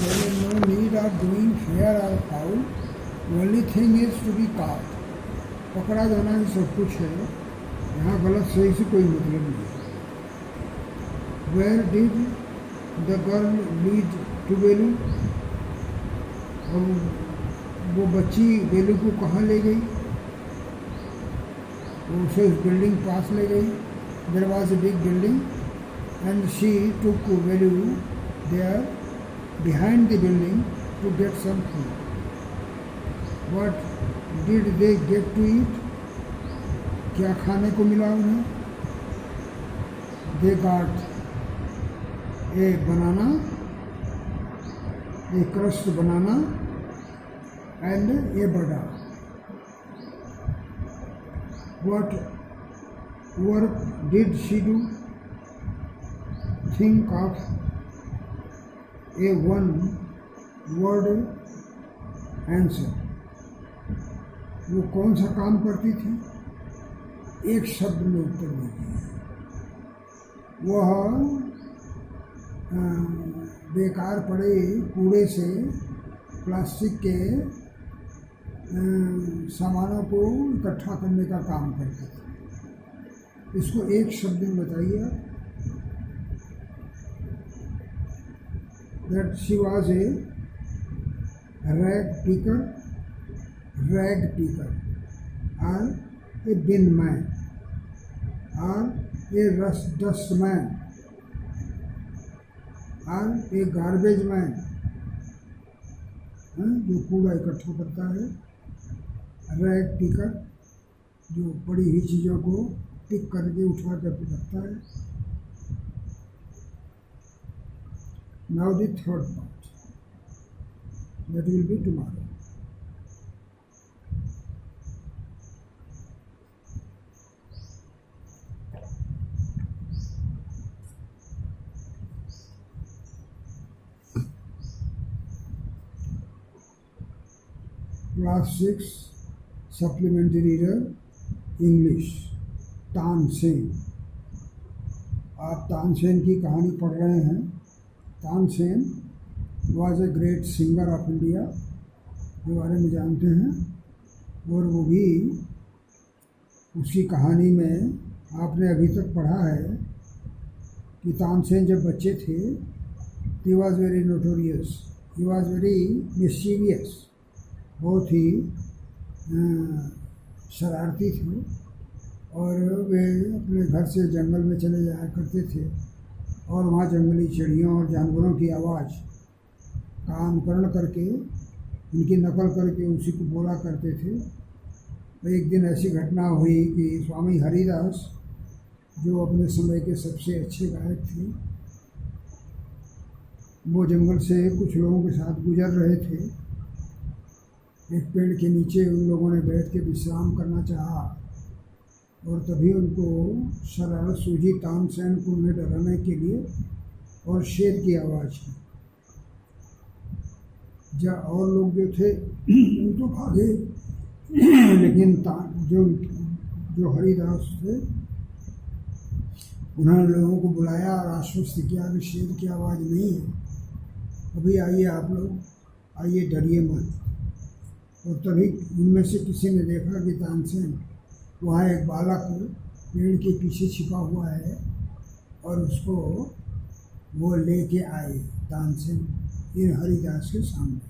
there is no need of doing fair or foul. Only thing is to be caught. पकड़ा जाना ही सब कुछ है, यहाँ गलत सही से कोई मतलब नहीं. Where did the girl lead to बेलू? अब वो बच्ची बेलू को कहाँ ले गई? वो उसे उस बिल्डिंग पास ले गई. There was a big building and she took Velu there behind the building to get some food. What did they get to eat? क्या खाने को मिला उन्हें? They got a banana, a crushed banana and a bada. What work did she do? Think of a one-word answer. वो कौन सा काम करती थी? एक शब्द में उत्तर दीजिए. वह बेकार पड़े कूड़े से प्लास्टिक के सामानों को इकट्ठा करने का काम करती थी. इसको एक शब्द में बताइए. That she was a rag picker, or a bin man, or a dustman, or a garbage man, जो कूड़ा इकट्ठा करता है. रैग पिकर, जो पड़ी हुई चीज़ों को पिक करके उठा कर रखता है. Now the third part, that will be tomorrow. Class 6 Supplementary Reader English, Tansen. आप तानसेन की कहानी पढ़ रहे हैं. Tansen was a great singer of India, के बारे में जानते हैं. और वो भी उसकी कहानी में आपने अभी तक पढ़ा है कि तानसेन जब बच्चे थे, he was very notorious, he was very mischievous, बहुत ही शरारती थे. और वे अपने घर से जंगल में चले जाया करते थे और वहाँ जंगली चिड़ियों और जानवरों की आवाज़ का अनुकरण करके, उनकी नकल करके उसी को बोला करते थे. एक दिन ऐसी घटना हुई कि स्वामी हरिदास, जो अपने समय के सबसे अच्छे गायक थे, वो जंगल से कुछ लोगों के साथ गुजर रहे थे. एक पेड़ के नीचे उन लोगों ने बैठ के विश्राम करना चाहा और तभी उनको शरारत सूझी तानसेन को उन्हें डराने के लिए, और शेर की आवाज़ की. और लोग जो थे वो तो भागे, लेकिन जो हरिदास थे उन्होंने लोगों को बुलाया और आश्वस्त किया कि शेर की आवाज़ नहीं है, अभी आइए आप लोग, आइए, डरिए मत. और तभी उनमें से किसी ने देखा कि तानसेन, वहाँ एक बालक पेड़ के पीछे छिपा हुआ है और उसको वो लेके आए तानसेन इन हरिदास के सामने.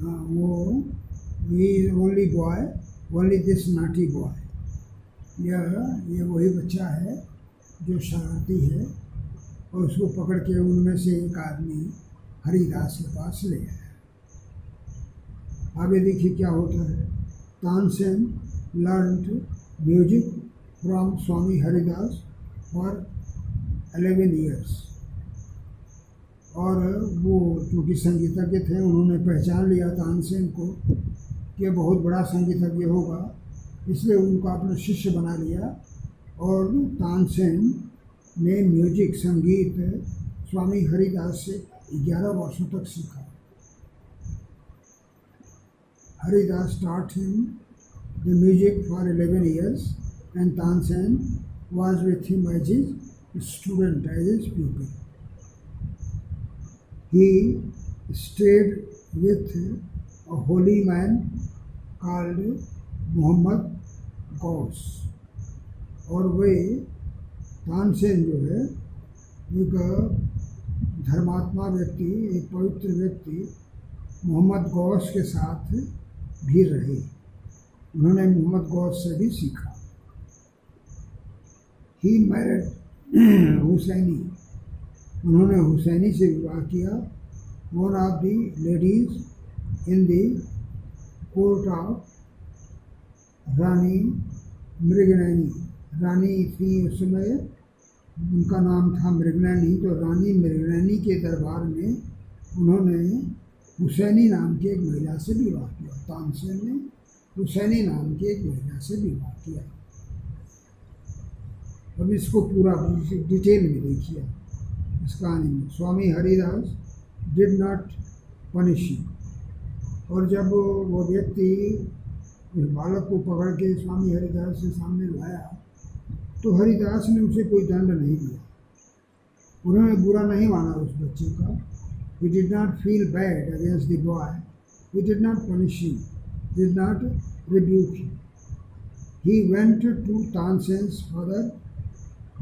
वो only boy, only this naughty boy, ये वही बच्चा है जो शरारती है. और उसको पकड़ के उनमें से एक आदमी हरिदास के पास ले आया. आगे देखिए क्या होता है. Tansen learned music from Swami Haridas for 11 years. और वो चूँकि संगीतज्ञ थे, उन्होंने पहचान लिया तानसेन को कि बहुत बड़ा संगीतज्ञ होगा, इसलिए उनको अपना शिष्य बना लिया. और तानसेन ने म्यूजिक, संगीत स्वामी हरिदास से 11 वर्षों तक सीखा. Haridas taught him the music for 11 years and Tansen was with him as his student, as his pupil. He stayed with a holy man called Muhammad Ghaus. और वे तानसेन जो है एक धर्मात्मा व्यक्ति, एक पवित्र व्यक्ति मोहम्मद गौस के साथ भी रहे। उन्होंने मोहम्मद गौस से भी सीखा। ही मैरिड हुसैनी, उन्होंने हुसैनी से विवाह किया। One of the ladies in the court of Rani Mrignayani. रानी थी उस समय, उनका नाम था मृगनैनी। तो रानी मृगनैनी के दरबार में उन्होंने हुसैनी नाम की एक महिला से विवाह किया। तानसेन ने हुसैनी नाम की एक महिला से विवाह किया। अब इसको पूरा डिटेल में देखिए इस कहानी में। Swami Haridas did not punish him. और जब वो व्यक्ति उस बालक को पकड़ के स्वामी हरिदास के सामने लाया तो हरिदास ने उसे कोई दंड नहीं दिया। उन्होंने बुरा नहीं माना उस बच्चे का। He did not feel bad against the boy. He did not punish him, did not rebuke him. He went to Tansen's father.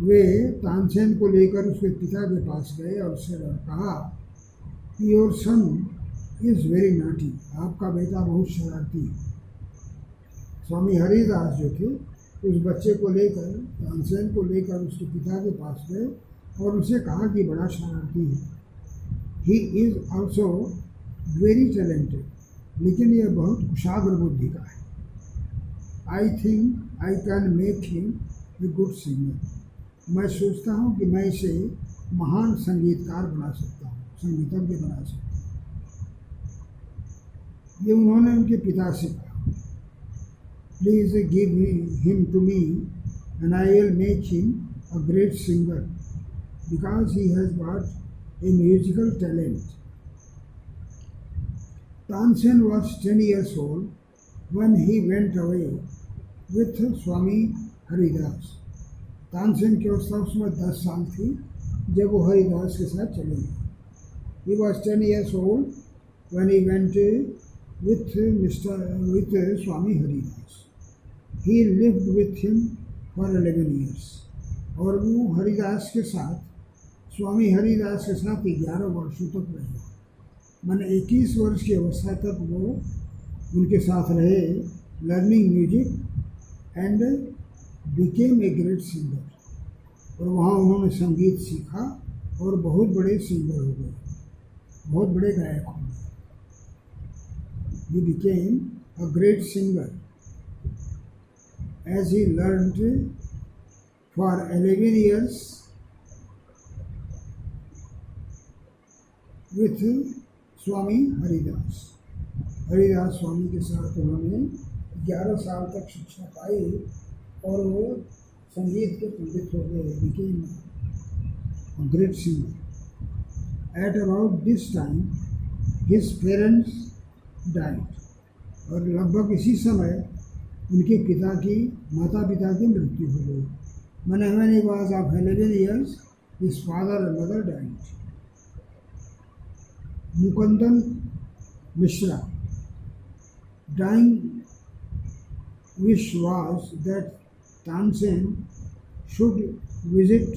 वे तानसेन को लेकर उसके पिता के पास गए और उससे कहा कि your son is very naughty, आपका बेटा बहुत शरारती है। स्वामी हरिदास जो थे उस बच्चे को लेकर, तानसेन को लेकर उसके पिता के पास गए और उसे कहा कि बड़ा शरारती है। He is also very talented, लेकिन यह बहुत कुशाग्र बुद्धि का है। I think I can make him a good singer. मैं सोचता हूँ कि मैं इसे महान संगीतकार बना सकता हूँ, संगीतज्ञ बना सकता हूँ। ये उन्होंने उनके पिता से कहा। Please give him to me and I will make him a great singer because he has got a musical talent. Tansen was 10 years old when he went away with Swami Haridas. Tansen की अवस्था उसमें 10 साल थी जब वो हरिदास के साथ चले गए। He was 10 years old when he went with Swami Haridas. He lived with him for 11 years. और वो हरिदास के साथ, स्वामी हरिदास के साथ 11 वर्षों तक रहे। मैंने 21 वर्ष की अवस्था तक वो उनके साथ रहे, learning music and became a great singer. और वहाँ उन्होंने संगीत सीखा और बहुत बड़े सिंगर हो गए, बहुत बड़े गायक हो गए। He became a great singer as he learned for 11 years with Swami Haridas. Haridas Swami के साथ उन्होंने 11 साल तक शिक्षा पाई और वो संगीत के पंडित हो गए, became great singer. At about this time his parents died. और लगभग इसी समय उनके माता पिता की मृत्यु हो गई। When he was of 11 years, his father and mother died. Mukundan Mishra, dying wish was that Tansen should visit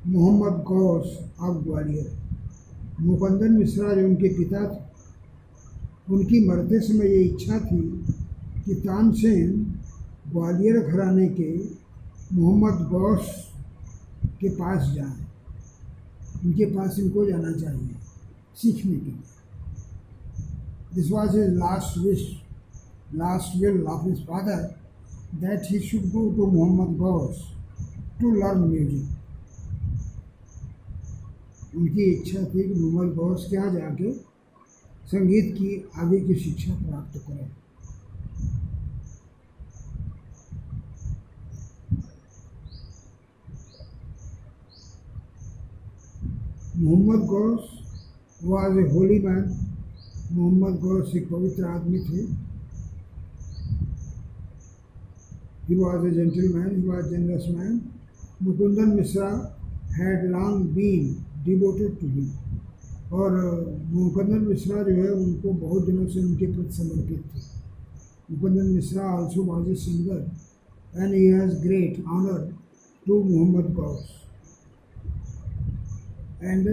Muhammad Ghaus of Gwalior. Mukundan Mishra जो उनके पिता थे, उनकी मरते समय ये इच्छा थी कि तानसेन ग्वालियर घराने के मोहम्मद गौस के पास जाएं, उनके पास इनको जाना चाहिए सीखने के लिए। This was his last wish, last will of his father that he should go to Mohammad Ghaus to learn music. उनकी इच्छा थी कि मोहम्मद गौस के यहाँ जाके संगीत की आगे की शिक्षा प्राप्त करें। Mohammad Ghaus was a holy man. Mohammad Ghaus एक पवित्र आदमी थे। He was a gentleman, he was generous man Mukundan Mishra had long been devoted to him, और मुकुंदन मिश्रा जो है उनको बहुत दिनों से उनके प्रति समर्पित थे। Mukundan Mishra also was a singer and he has great honour to Mohammad Ghaus and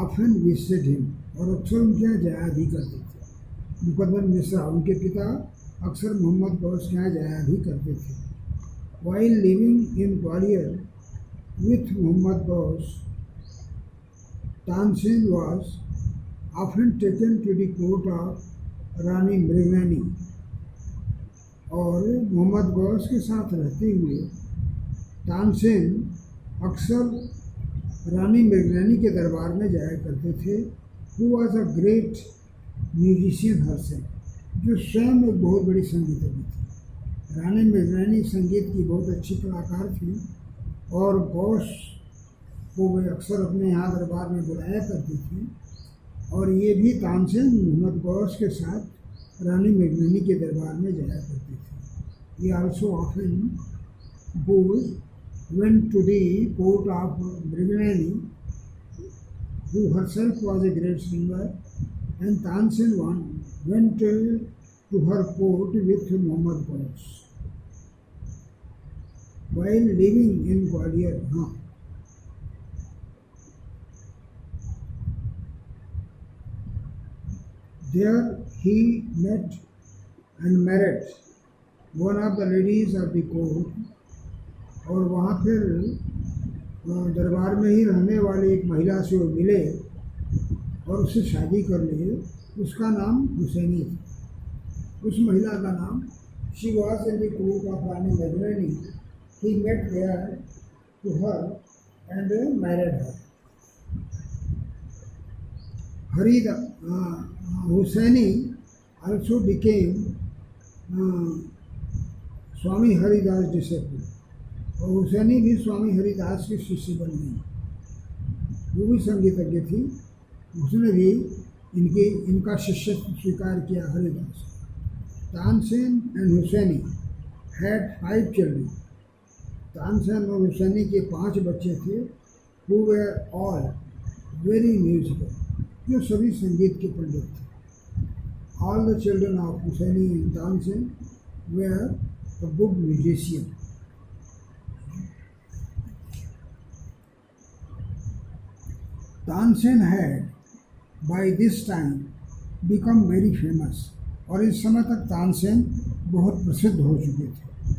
often visited him, और अक्सर उनके यहाँ जाया भी करते थे। मुकुंदन मिश्रा उनके पिता अक्सर मोहम्मद गौस के यहाँ जाया भी करते थे। While living in Gwalior with Mohammad Ghaus, Tansen was often taken to the court of Rani Mrignayani, और मोहम्मद गौस के साथ रहते हुए तानसेन अक्सर रानी मृगनैनी के दरबार में जाया करते थे। Who was a great musician herself, जो स्वयं एक बहुत बड़ी संगीतज्ञ थी। रानी मृगनैनी संगीत की बहुत अच्छी कलाकार थी, और गौस को वे अक्सर अपने यहाँ दरबार में बुलाया करती थी, और ये भी तानसेन मोहम्मद गौस के साथ रानी मृगनैनी के दरबार में जाया करती थी। ये also often went to the court of Mrignani, who herself was a great singer, and Tansen went to her court with Mohammad Ghaus. While living in Gwalior, there he met and married one of the ladies of the court, और वहाँ फिर दरबार में ही रहने वाली एक महिला से वो मिले और उससे शादी कर लिए। उसका नाम हुसैनी था। उस महिला का नाम, she was in the court of Rani Mrignayani, he met there to her and married her. Husaini also became Swami Haridas disciple, और हुसैनी भी स्वामी हरिदास की शिष्य बन गई। वो भी संगीतज्ञ थी, उसने भी इनका शिष्यत्व स्वीकार किया Haridas. Tansen and Husaini had 5 children. Tansen और हुसैनी के 5 बच्चे थे। Who were all very musical, जो सभी संगीत के पंडित थे। All the children of Husaini and Tansen were a good musician. Tansen had by this time become very famous, और इस समय तक तानसेन बहुत प्रसिद्ध हो चुके थे।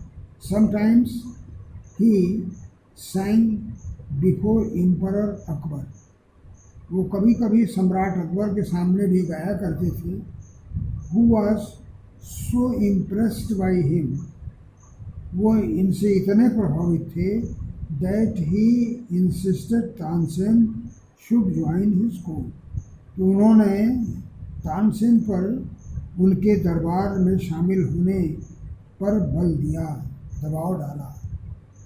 Sometimes he sang before Emperor Akbar, वो कभी कभी सम्राट अकबर के सामने भी गाया करते थे। Who was so impressed by him, वो इनसे इतने प्रभावित थे that he insisted Tansen should join his court, तो उन्होंने तानसेन पर उनके दरबार में शामिल होने पर बल दिया, दबाव डाला।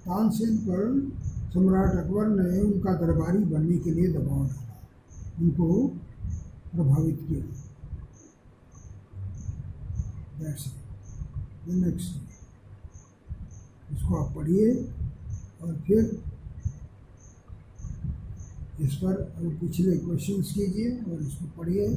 तानसेन पर सम्राट अकबर ने उनका दरबारी बनने के लिए दबाव डाला, उनको प्रभावित किया। That's it. The next, इसको आप पढ़िए और फिर इस पर पिछले क्वेश्चंस कीजिए और इसको पढ़िए।